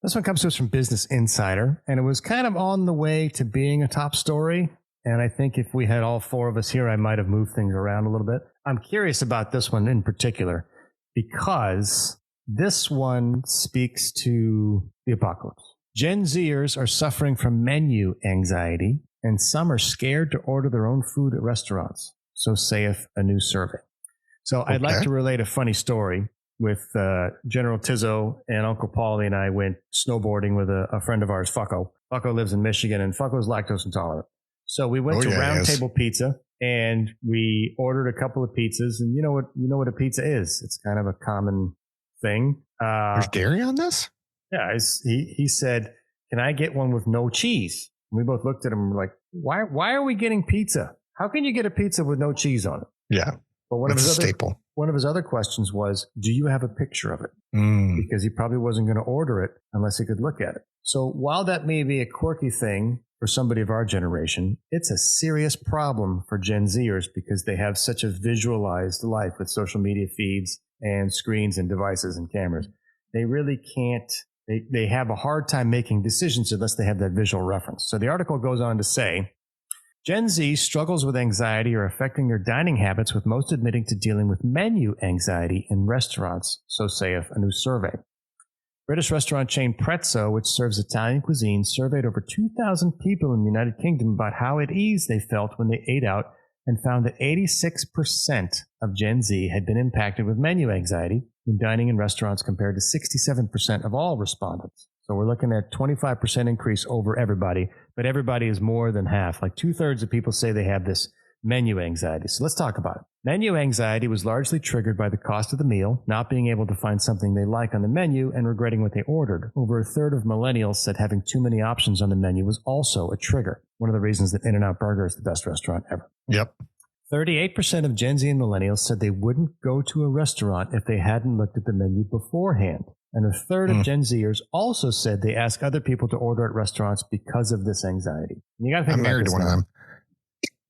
This one comes to us from Business Insider, and it was kind of on the way to being a top story. And I think if we had all 4 of us here, I might have moved things around a little bit. I'm curious about this one in particular, because this one speaks to the apocalypse. Gen Zers are suffering from menu anxiety, and some are scared to order their own food at restaurants. So saith a new survey. So I'd like to relate a funny story with General Tizzo and Uncle Paulie and I went snowboarding with a friend of ours, Fucko. Fucko lives in Michigan, and Fucko's lactose intolerant. So we went to Round Table Pizza, and we ordered a couple of pizzas. And you know what a pizza is? It's kind of a common thing. There's dairy on this? Yeah. He said, "Can I get one with no cheese?" And we both looked at him and were like, "Why are we getting pizza? How can you get a pizza with no cheese on it?" Yeah. But one of his other questions was, "Do you have a picture of it?" Because he probably wasn't going to order it unless he could look at it. So while that may be a quirky thing for somebody of our generation, it's a serious problem for Gen Zers because they have such a visualized life with social media feeds and screens and devices and cameras. They really can't, they have a hard time making decisions unless they have that visual reference. So the article goes on to say, Gen Z struggles with anxiety or affecting their dining habits, with most admitting to dealing with menu anxiety in restaurants, so saith a new survey. British restaurant chain Prezzo, which serves Italian cuisine, surveyed over 2,000 people in the United Kingdom about how at ease they felt when they ate out, and found that 86% of Gen Z had been impacted with menu anxiety when dining in restaurants, compared to 67% of all respondents. So we're looking at 25% increase over everybody, but everybody is more than half. Like 2/3 of people say they have this menu anxiety. So let's talk about it. Menu anxiety was largely triggered by the cost of the meal, not being able to find something they like on the menu, and regretting what they ordered. Over a third of millennials said having too many options on the menu was also a trigger. One of the reasons that In-N-Out Burger is the best restaurant ever. Yep. 38% of Gen Z and millennials said they wouldn't go to a restaurant if they hadn't looked at the menu beforehand. And a third of Gen Zers also said they ask other people to order at restaurants because of this anxiety. And you got to think I'm married to one of them.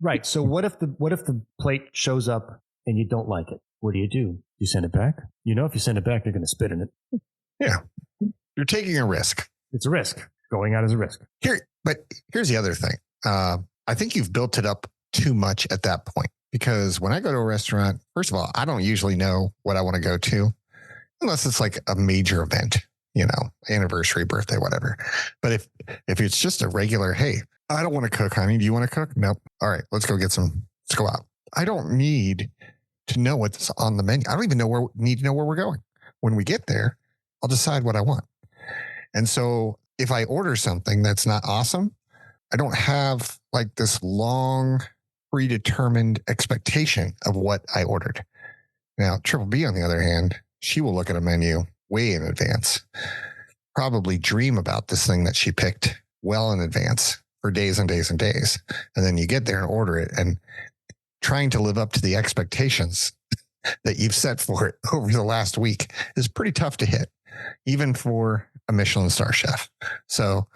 Right. So what if the plate shows up and you don't like it? What do? You send it back? You know, if you send it back, they're going to spit in it. Yeah. You're taking a risk. It's a risk. Going out is a risk. But here's the other thing. I think you've built it up too much at that point, because when I go to a restaurant, first of all, I don't usually know what I want to go to. unless it's like a major event, you know, anniversary, birthday, whatever. But if it's just a regular, hey, I don't want to cook, honey. Do you want to cook? Nope. All right, let's go out. I don't need to know what's on the menu. I don't even need to know where we're going. When we get there, I'll decide what I want. And so if I order something that's not awesome, I don't have like this long predetermined expectation of what I ordered. Now, Triple B, on the other hand, she will look at a menu way in advance, probably dream about this thing that she picked well in advance for days and days and days. And then you get there and order it, and trying to live up to the expectations that you've set for it over the last week is pretty tough to hit, even for a Michelin star chef. So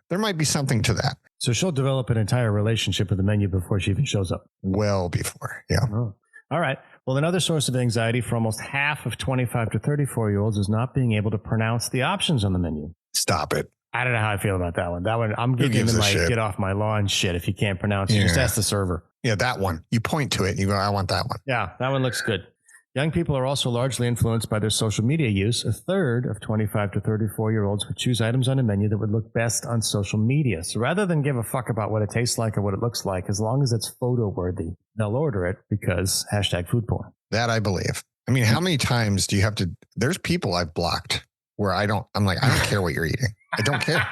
there might be something to that. So she'll develop an entire relationship with the menu before she even shows up. Well before, yeah. Oh. All right. Well, another source of anxiety for almost half of 25 to 34-year-olds is not being able to pronounce the options on the menu. Stop it. I don't know how I feel about that one. I'm getting into my get off my lawn shit. If you can't pronounce it, just ask the server. Yeah, that one. You point to it and you go, I want that one. Yeah, that one looks good. Young people are also largely influenced by their social media use. A third of 25 to 34-year-olds would choose items on a menu that would look best on social media. So rather than give a fuck about what it tastes like or what it looks like, as long as it's photo worthy, they'll order it because #food porn. That I believe. I mean, how many times do you have to? There's people I've blocked where I'm like, I don't care what you're eating. I don't care.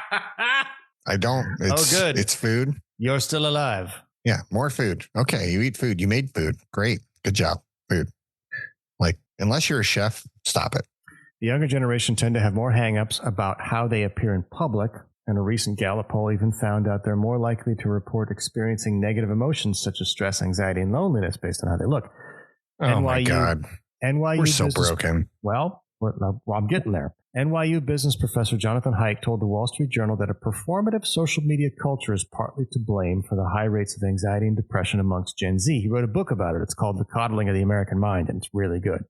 I don't. Good. It's food. You're still alive. Yeah, more food. Okay, you eat food. You made food. Great. Good job. Food. Like, unless you're a chef, stop it. The younger generation tend to have more hang-ups about how they appear in public, and a recent Gallup poll even found out they're more likely to report experiencing negative emotions such as stress, anxiety, and loneliness based on how they look. Oh my God. NYU We're so broken. Well, I'm getting there. NYU business professor Jonathan Haidt told the Wall Street Journal that a performative social media culture is partly to blame for the high rates of anxiety and depression amongst Gen Z. He wrote a book about it. It's called The Coddling of the American Mind, and it's really good.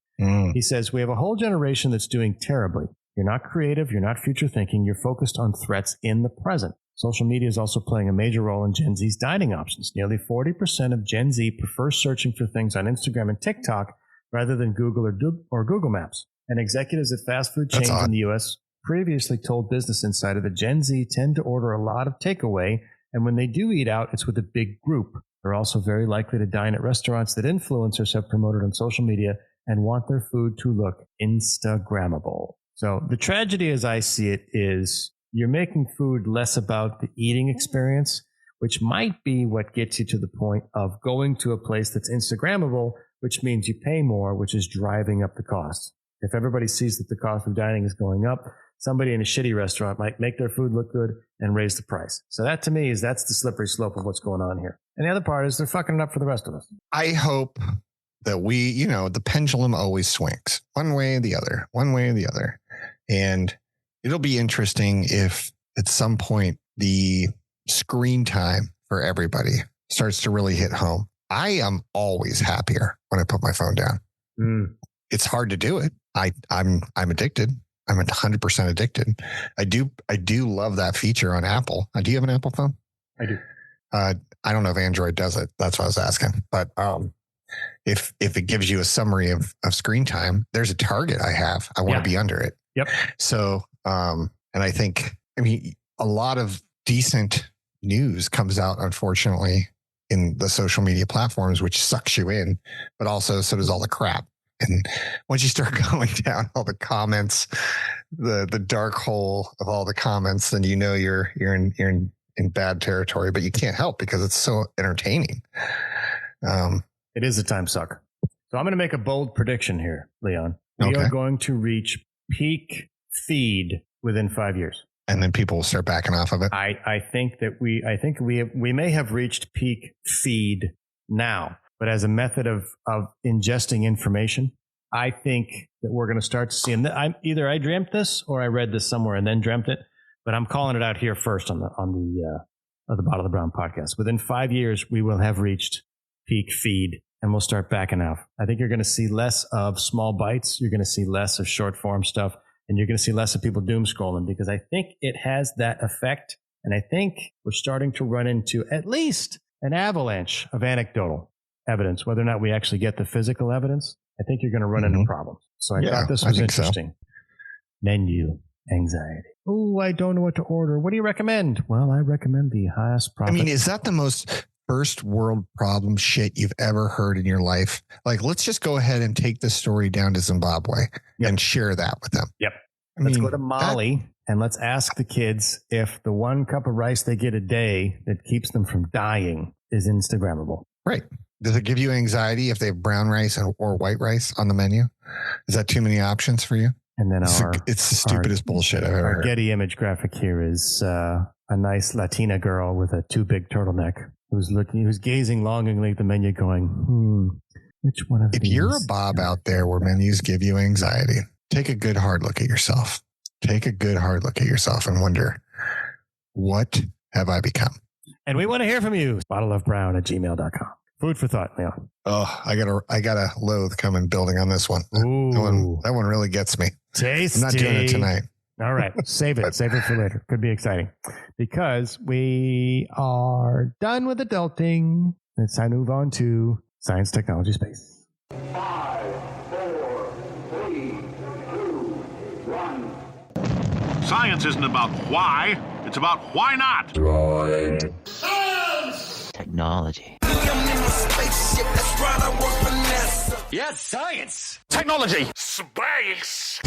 He says, we have a whole generation that's doing terribly. You're not creative. You're not future thinking. You're focused on threats in the present. Social media is also playing a major role in Gen Z's dining options. Nearly 40% of Gen Z prefer searching for things on Instagram and TikTok rather than Google or Google Maps. And executives at fast food chains in the U.S. previously told Business Insider that Gen Z tend to order a lot of takeaway, and when they do eat out, it's with a big group. They're also very likely to dine at restaurants that influencers have promoted on social media and want their food to look Instagrammable. So the tragedy as I see it is you're making food less about the eating experience, which might be what gets you to the point of going to a place that's Instagrammable, which means you pay more, which is driving up the cost. If everybody sees that the cost of dining is going up, somebody in a shitty restaurant might make their food look good and raise the price. So that to me that's the slippery slope of what's going on here. And the other part is they're fucking it up for the rest of us. I hope that the pendulum always swings one way or the other, And it'll be interesting if at some point the screen time for everybody starts to really hit home. I am always happier when I put my phone down. It's hard to do it. I'm addicted. I'm 100% addicted. I do love that feature on Apple. Do you have an Apple phone? I do. I don't know if Android does it. That's what I was asking. But if it gives you a summary of screen time, there's a target I have. I want to be under it. Yep. So, and I think, a lot of decent news comes out, unfortunately, in the social media platforms, which sucks you in, but also so does all the crap. And once you start going down all the comments, the dark hole of all the comments, then you're in bad territory. But you can't help because it's so entertaining. It is a time suck. So I'm going to make a bold prediction here, Leon. We are going to reach peak feed within 5 years, and then people will start backing off of it. I think we may have reached peak feed now. But as a method of ingesting information, I think that we're going to start to see, and either I dreamt this or I read this somewhere and then dreamt it, but I'm calling it out here first on the Bottle of the Brown podcast. Within 5 years, we will have reached peak feed and we'll start backing off. I think you're going to see less of small bites. You're going to see less of short form stuff, and you're going to see less of people doom scrolling because I think it has that effect. And I think we're starting to run into at least an avalanche of anecdotal evidence. Whether or not we actually get the physical evidence, I think you're going to run into problems. So I thought this was interesting. menu anxiety. Oh, I don't know what to order. What do you recommend? Well, I recommend the highest profit. I mean, is that the most first world problem shit you've ever heard in your life? Like, let's just go ahead and take this story down to Zimbabwe and share that with them. Yep. Let's go to Mali and let's ask the kids if the 1 cup of rice they get a day that keeps them from dying is Instagrammable. Right. Does it give you anxiety if they have brown rice or white rice on the menu? Is that too many options for you? And then it's the stupidest bullshit I've ever heard. Our Getty image graphic here is a nice Latina girl with a too big turtleneck who's gazing longingly at the menu going, which one of these? If you're a Bob out there where menus give you anxiety, take a good hard look at yourself. Take a good hard look at yourself and wonder, what have I become? And we want to hear from you. bottleofbrown@gmail.com. Food for thought, Leon. Oh, I got a loathe coming building on this one. Ooh. That one really gets me. Tasty. I'm not doing it tonight. All right. Save it. Save it for later. Could be exciting. Because we are done with adulting. It's time to move on to science, technology, space. 5, 4, 3, 2, 1. Science isn't about why, it's about why not. Technology. Yes, science. Technology. Space.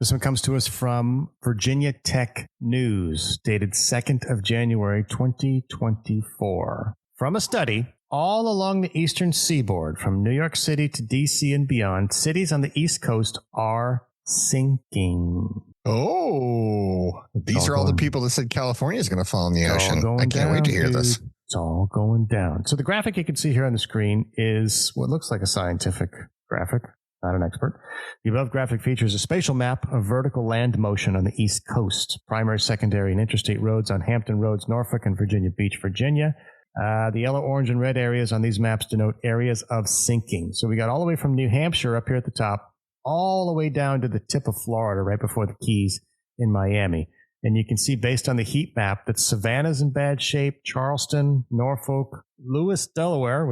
This one comes to us from Virginia Tech News, dated 2nd of January, 2024. From a study, all along the eastern seaboard, from New York City to D.C. and beyond, cities on the East Coast are sinking. Oh, these are all the people that said California is going to fall in the ocean. I can't wait to hear this. It's all going down. So the graphic you can see here on the screen is what looks like a scientific graphic. Not an expert. The above graphic features a spatial map of vertical land motion on the East Coast, primary, secondary, and interstate roads on Hampton Roads, Norfolk, and Virginia Beach, Virginia. The yellow, orange, and red areas on these maps denote areas of sinking. So we got all the way from New Hampshire up here at the top, all the way down to the tip of Florida, right before the Keys in Miami. And you can see, based on the heat map, that Savannah's in bad shape, Charleston, Norfolk, Lewis, Delaware,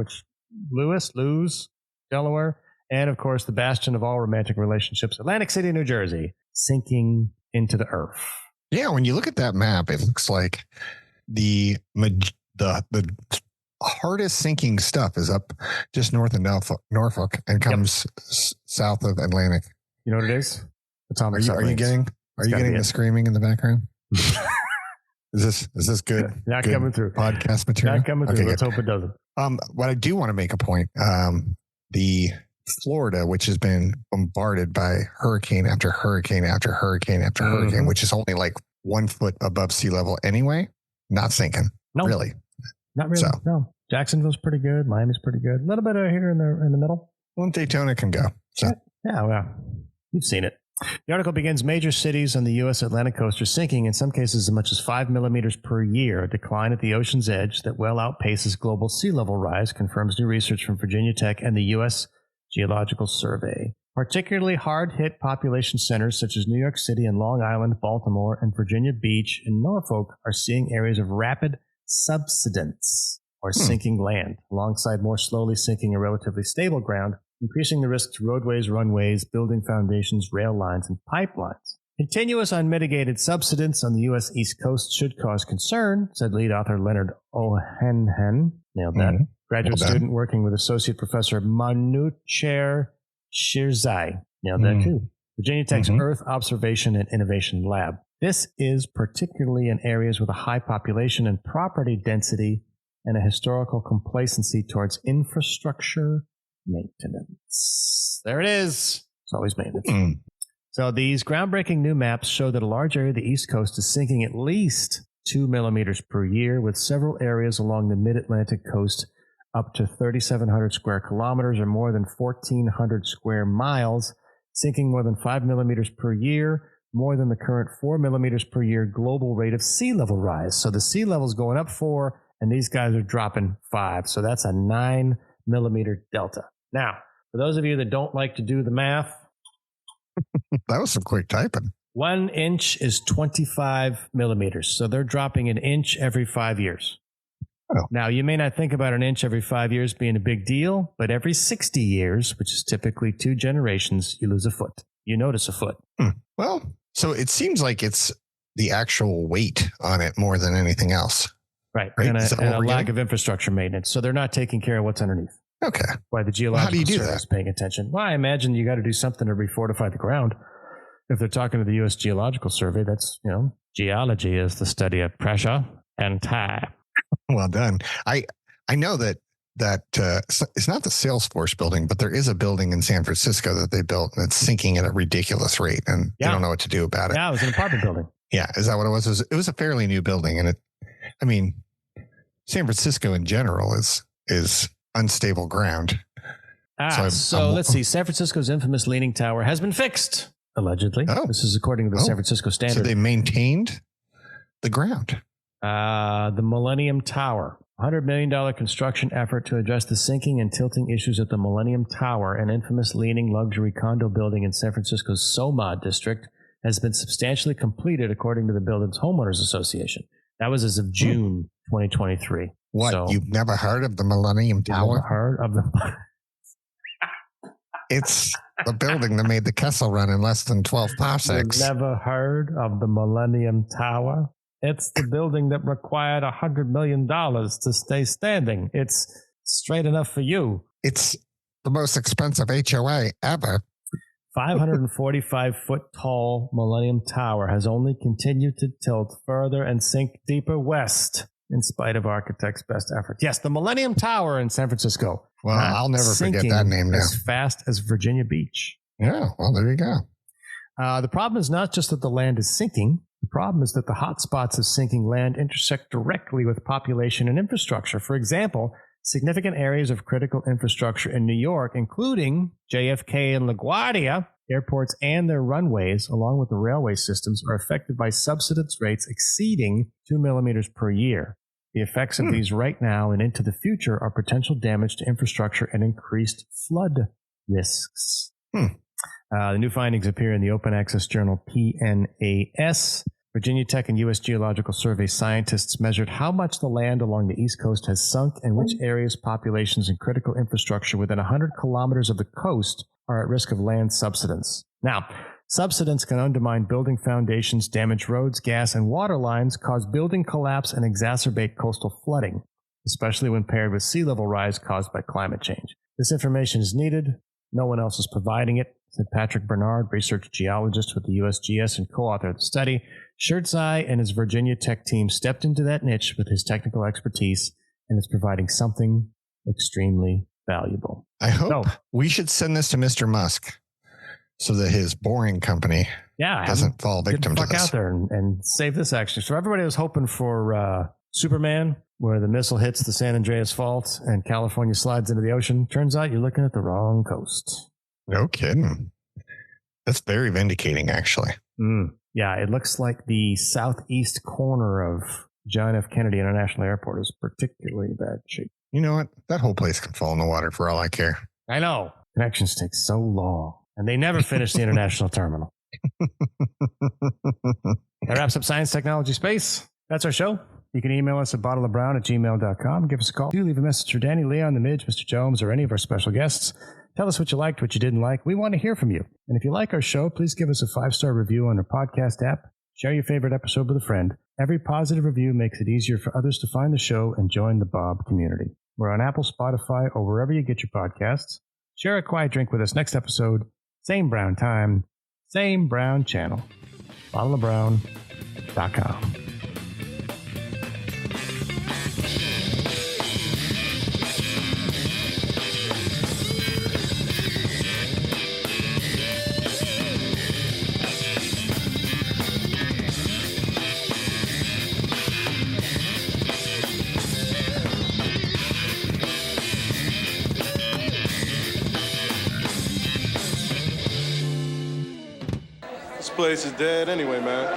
Delaware, and, of course, the bastion of all romantic relationships, Atlantic City, New Jersey, sinking into the earth. Yeah, when you look at that map, it looks like the hardest sinking stuff is up just north of Norfolk and comes south of Atlantic. You know what it is? Atomic Are you getting the screaming in the background? Is this good? Not good coming through. Podcast material? Not coming through. Okay, Let's hope it doesn't. What I do want to make a point, the Florida, which has been bombarded by hurricane after hurricane after hurricane after hurricane, which is only like 1 foot above sea level anyway, not sinking. No, really. Not really. So, no. Jacksonville's pretty good. Miami's pretty good. A little bit here in the middle. Well, Daytona can go. So. Yeah, well, you've seen it. The article begins, major cities on the U.S. Atlantic coast are sinking, in some cases as much as 5 millimeters per year. A decline at the ocean's edge that well outpaces global sea level rise, confirms new research from Virginia Tech and the U.S. Geological Survey. Particularly hard-hit population centers such as New York City and Long Island, Baltimore, and Virginia Beach and Norfolk are seeing areas of rapid subsidence, or sinking land, alongside more slowly sinking or relatively stable ground, increasing the risk to roadways, runways, building foundations, rail lines, and pipelines. Continuous unmitigated subsidence on the U.S. East Coast should cause concern, said lead author Leonard Ohenhen. Nailed that. Graduate student working with Associate Professor Manucher Shirzai. Nailed that too. Virginia Tech's Earth Observation and Innovation Lab. This is particularly in areas with a high population and property density and a historical complacency towards infrastructure maintenance. There it is. It's always maintenance. So these groundbreaking new maps show that a large area of the East Coast is sinking at least 2 millimeters per year, with several areas along the mid-Atlantic coast up to 3,700 square kilometers or more than 1,400 square miles, sinking more than 5 millimeters per year, more than the current 4 millimeters per year global rate of sea level rise. So the sea level is going up 4, and these guys are dropping 5. So that's a 9 millimeter delta. Now, for those of you that don't like to do the math, that was some quick typing. 1 inch is 25 millimeters. So they're dropping an inch every 5 years. Oh. Now, you may not think about an inch every 5 years being a big deal, but every 60 years, which is typically 2 generations, you lose a foot. You notice a foot. Well, so it seems like it's the actual weight on it more than anything else. Right. And a lack of infrastructure maintenance. So they're not taking care of what's underneath. Okay. Why the geological how do you do service that? is paying attention. Well, I imagine you got to do something to refortify the ground. If they're talking to the U.S. Geological Survey, that's, geology is the study of pressure and time. Well done. I know that it's not the Salesforce building, but there is a building in San Francisco that they built and it's sinking at a ridiculous rate, and they don't know what to do about it. Yeah, it was an apartment building. Yeah, is that what it was? It was a fairly new building, and San Francisco in general is unstable ground. So let's see. San Francisco's infamous Leaning Tower has been fixed, allegedly. Oh. This is according to the San Francisco Standard. So they maintained the ground. The Millennium Tower. $100 million construction effort to address the sinking and tilting issues at the Millennium Tower, an infamous leaning luxury condo building in San Francisco's Soma district, has been substantially completed, according to the building's homeowners association. That was as of June 2023. What? So, you've never heard of the Millennium Tower? Never heard of the... It's the building that made the Kessel Run in less than 12 parsecs. You've never heard of the Millennium Tower? It's the building that required $100 million to stay standing. It's straight enough for you. It's the most expensive HOA ever. 545-foot tall Millennium Tower has only continued to tilt further and sink deeper west in spite of architects' best efforts. Yes, the Millennium Tower in San Francisco. Well, I'll never forget that name now. As fast as Virginia Beach. Yeah, well, there you go. The problem is not just that the land is sinking. The problem is that the hot spots of sinking land intersect directly with population and infrastructure. For example, significant areas of critical infrastructure in New York, including JFK and LaGuardia, airports and their runways, along with the railway systems, are affected by subsidence rates exceeding 2 millimeters per year. The effects of these right now and into the future are potential damage to infrastructure and increased flood risks. The new findings appear in the open access journal PNAS. Virginia Tech and U.S. Geological Survey scientists measured how much the land along the East Coast has sunk and which areas, populations, and critical infrastructure within 100 kilometers of the coast are at risk of land subsidence. Now, subsidence can undermine building foundations, damage roads, gas, and water lines, cause building collapse, and exacerbate coastal flooding, especially when paired with sea level rise caused by climate change. This information is needed. No one else is providing it, said Patrick Bernard, research geologist with the USGS and co-author of the study. Shirtseye and his Virginia Tech team stepped into that niche with his technical expertise and is providing something extremely valuable. I hope we should send this to Mr. Musk so that his boring company doesn't fall victim to this. Out there and save this action. So everybody was hoping for Superman, where the missile hits the San Andreas Fault and California slides into the ocean. Turns out you're looking at the wrong coast. No kidding. That's very vindicating, actually. Yeah, it looks like the southeast corner of John F. Kennedy International Airport is particularly bad shape. You know what? That whole place can fall in the water for all I care. I know. Connections take so long, and they never finish the international terminal. That wraps up Science, Technology, Space. That's our show. You can email us at bottleofbrown@gmail.com. Give us a call. Do leave a message for Danny, Leon, the Midge, Mr. Jomes, or any of our special guests. Tell us what you liked, what you didn't like. We want to hear from you. And if you like our show, please give us a 5-star review on our podcast app. Share your favorite episode with a friend. Every positive review makes it easier for others to find the show and join the Bob community. We're on Apple, Spotify, or wherever you get your podcasts. Share a quiet drink with us next episode. Same brown time, same brown channel. bottleofbrown.com. This place is dead anyway, man.